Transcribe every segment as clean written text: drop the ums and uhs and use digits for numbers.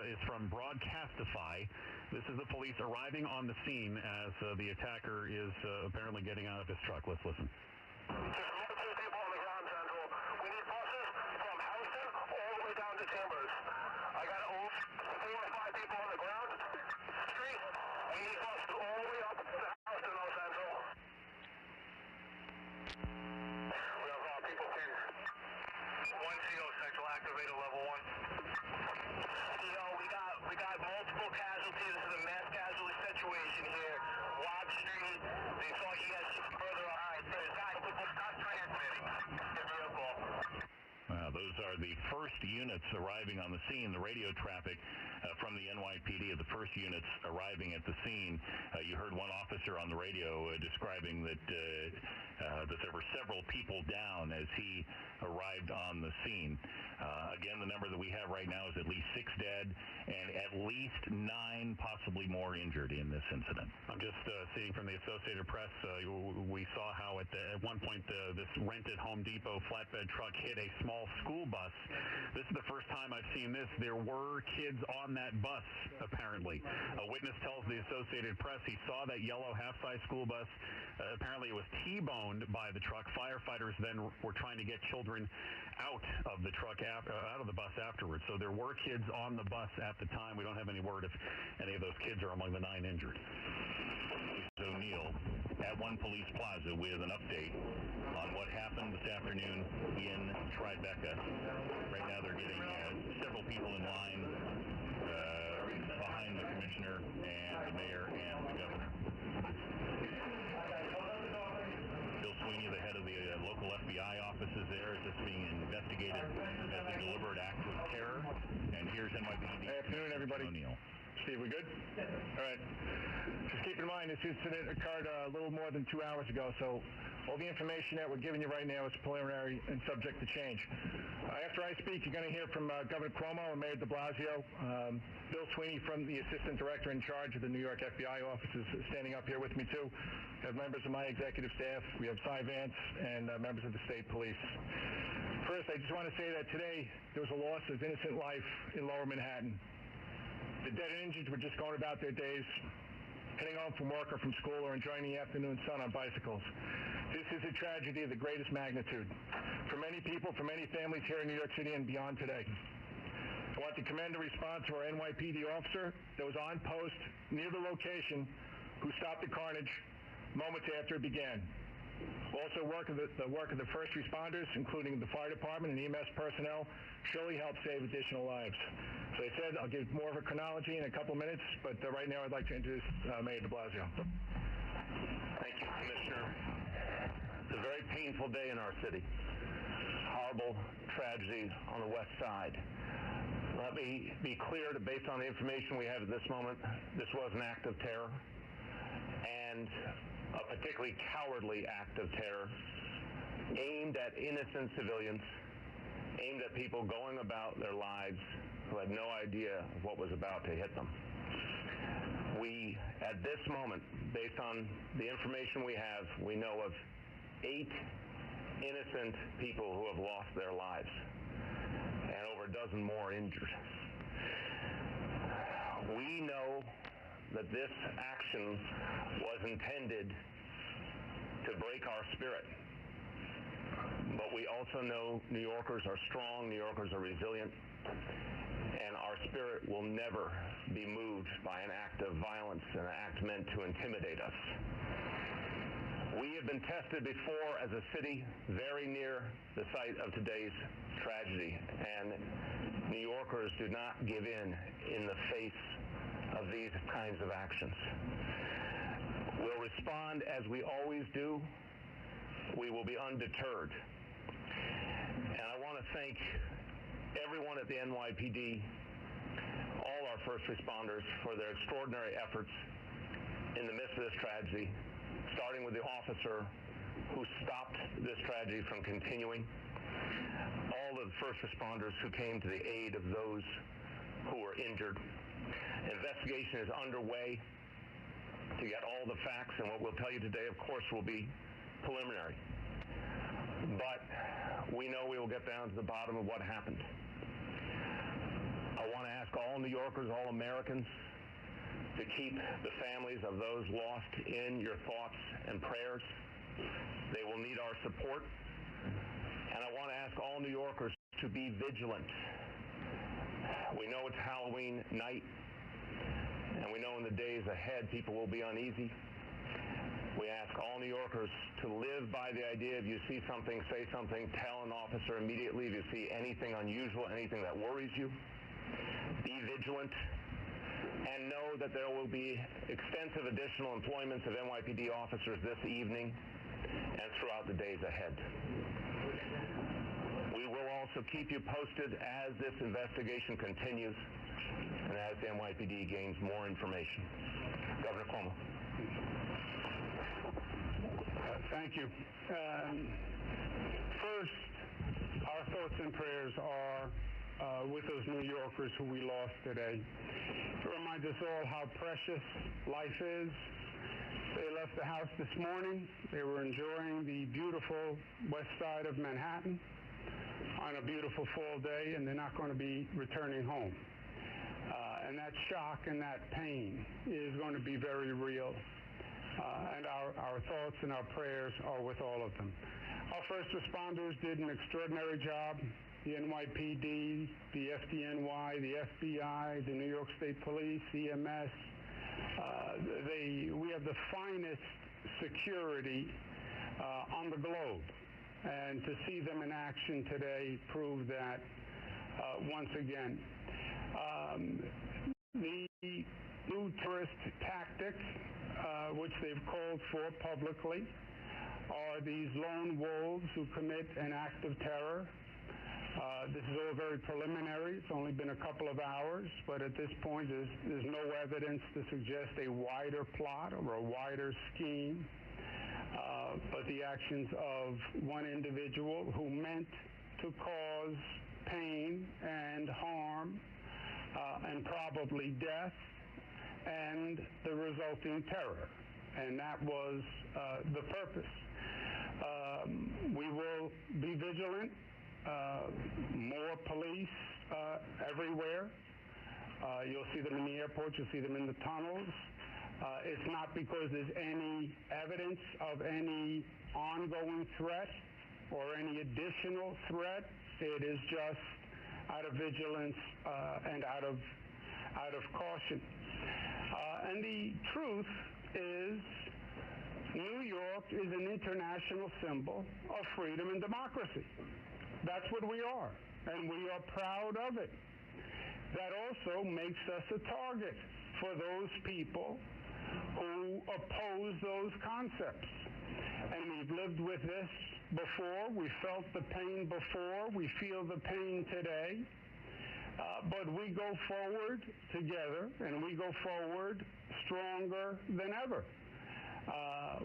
is from Broadcastify. This is the police arriving on the scene as the attacker is apparently getting out of his truck. Let's listen. There's multiple people on the ground, Central. We need buses from Houston all the way down to Timbers. I got 4 or 5 people on the ground. Street. We need buses all the way up to Houston, Los Central. We have people pinned. 1CO Central, activated level 1. We got multiple casualties. This is a mass casualty situation here. Watt Street. They thought you guys should be further behind. Stop transmitting. Give me a call. Those are the first units arriving on the scene. The radio traffic from the NYPD of the first units arriving at the scene. You heard one officer on the radio describing that there were several people down as he arrived on the scene. Again, the number that we have right now is at least 6 dead and at least 9, possibly more, injured in this incident. I'm just seeing from the Associated Press, we saw how at one point this rented Home Depot flatbed truck hit a small school bus. This is the first time I've seen this. There were kids on that bus, apparently. A witness tells the Associated Press he saw that yellow half-size school bus. Apparently it was T-boned by the truck. Firefighters then were trying to get children out of the truck, out of the bus afterwards. So there were kids on the bus at the time. We don't have any word if any of those kids are among the 9 injured. O'Neill at One Police Plaza with an update on what happened this afternoon in Tribeca. Right now they're getting several people in line behind the commissioner and the mayor and the governor. Bill Sweeney, the head of the local FBI office, is there. Is this being investigated as a deliberate act of terror? And here's NYPD. Good afternoon, everybody. O'Neill. Steve, we good? All right. Just keep in mind, this incident occurred a little more than 2 hours ago, so all the information that we're giving you right now is preliminary and subject to change. After I speak, you're going to hear from Governor Cuomo and Mayor de Blasio. Bill Sweeney, from the Assistant Director in charge of the New York FBI office, is standing up here with me, too. We have members of my executive staff. We have Cy Vance and members of the state police. First, I just want to say that today there was a loss of innocent life in Lower Manhattan. The dead and injured were just going about their days, heading home from work or from school or enjoying the afternoon sun on bicycles. This is a tragedy of the greatest magnitude for many people, for many families here in New York City and beyond today. I want to commend the response of our NYPD officer that was on post near the location who stopped the carnage moments after it began. Also, the work of the first responders, including the fire department and EMS personnel, surely helped save additional lives. So I said I'll give more of a chronology in a couple minutes, but right now I'd like to introduce Mayor de Blasio. Thank you, Commissioner. It's a very painful day in our city. Horrible tragedy on the west side. Let me be clear that based on the information we have at this moment, this was an act of terror, and a particularly cowardly act of terror aimed at innocent civilians, aimed at people going about their lives who had no idea of what was about to hit them. We, at this moment, based on the information we have, we know of 8 innocent people who have lost their lives and over a dozen more injured. We know that this action was intended to break our spirit. But we also know New Yorkers are strong, New Yorkers are resilient, and our spirit will never be moved by an act of violence, an act meant to intimidate us. We have been tested before as a city very near the site of today's tragedy, and New Yorkers do not give in the face of these kinds of actions. We'll respond as we always do. We will be undeterred. And I want to thank everyone at the NYPD, all our first responders, for their extraordinary efforts in the midst of this tragedy, starting with the officer who stopped this tragedy from continuing, all of the first responders who came to the aid of those who were injured. Investigation is underway to get all the facts, and what we'll tell you today, of course, will be preliminary. But we know we will get down to the bottom of what happened. I want to ask all New Yorkers, all Americans, to keep the families of those lost in your thoughts and prayers. They will need our support. And I want to ask all New Yorkers to be vigilant. We know it's Halloween night, and we know in the days ahead people will be uneasy. We ask all New Yorkers to live by the idea, if you see something, say something, tell an officer immediately. If you see anything unusual, anything that worries you, be vigilant, and know that there will be extensive additional employments of NYPD officers this evening and throughout the days ahead. We will also keep you posted as this investigation continues and as the NYPD gains more information. Governor Cuomo. Thank you. First, our thoughts and prayers are with those New Yorkers who we lost today. It reminds us all how precious life is. They left the house this morning. They were enjoying the beautiful west side of Manhattan on a beautiful fall day, and they're not going to be returning home. And that shock and that pain is going to be very real. And our thoughts and our prayers are with all of them. Our first responders did an extraordinary job. The NYPD, the FDNY, the FBI, the New York State Police, EMS. We have the finest security on the globe. And to see them in action today proved that once again. The new terrorist tactics, which they've called for publicly, are these lone wolves who commit an act of terror. This is all very preliminary. It's only been a couple of hours, but at this point there's no evidence to suggest a wider plot or a wider scheme. But the actions of one individual who meant to cause pain and harm and probably death and the resulting terror. And that was the purpose. We will be vigilant. More police everywhere. You'll see them in the airports. You'll see them in the tunnels. It's not because there's any evidence of any ongoing threat or any additional threat. It is just out of vigilance and out of caution. And the truth is, New York is an international symbol of freedom and democracy. That's what we are, and we are proud of it. That also makes us a target for those people who oppose those concepts. And we've lived with this before. We felt the pain before. We feel the pain today. But we go forward together, and we go forward stronger than ever.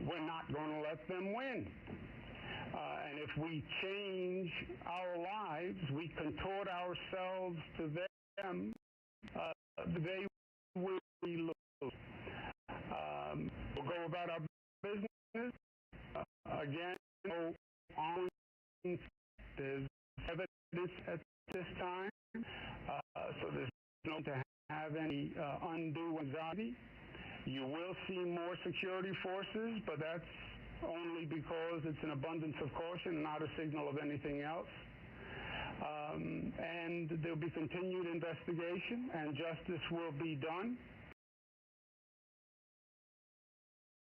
We're not going to let them win. And if we change our lives, we contort ourselves to them, they will be losing. We'll go about our business. Again, there's evidence at this time, so there's no to have any undue anxiety. You will see more security forces, but that's only because it's an abundance of caution, not a signal of anything else. And there'll be continued investigation, and justice will be done.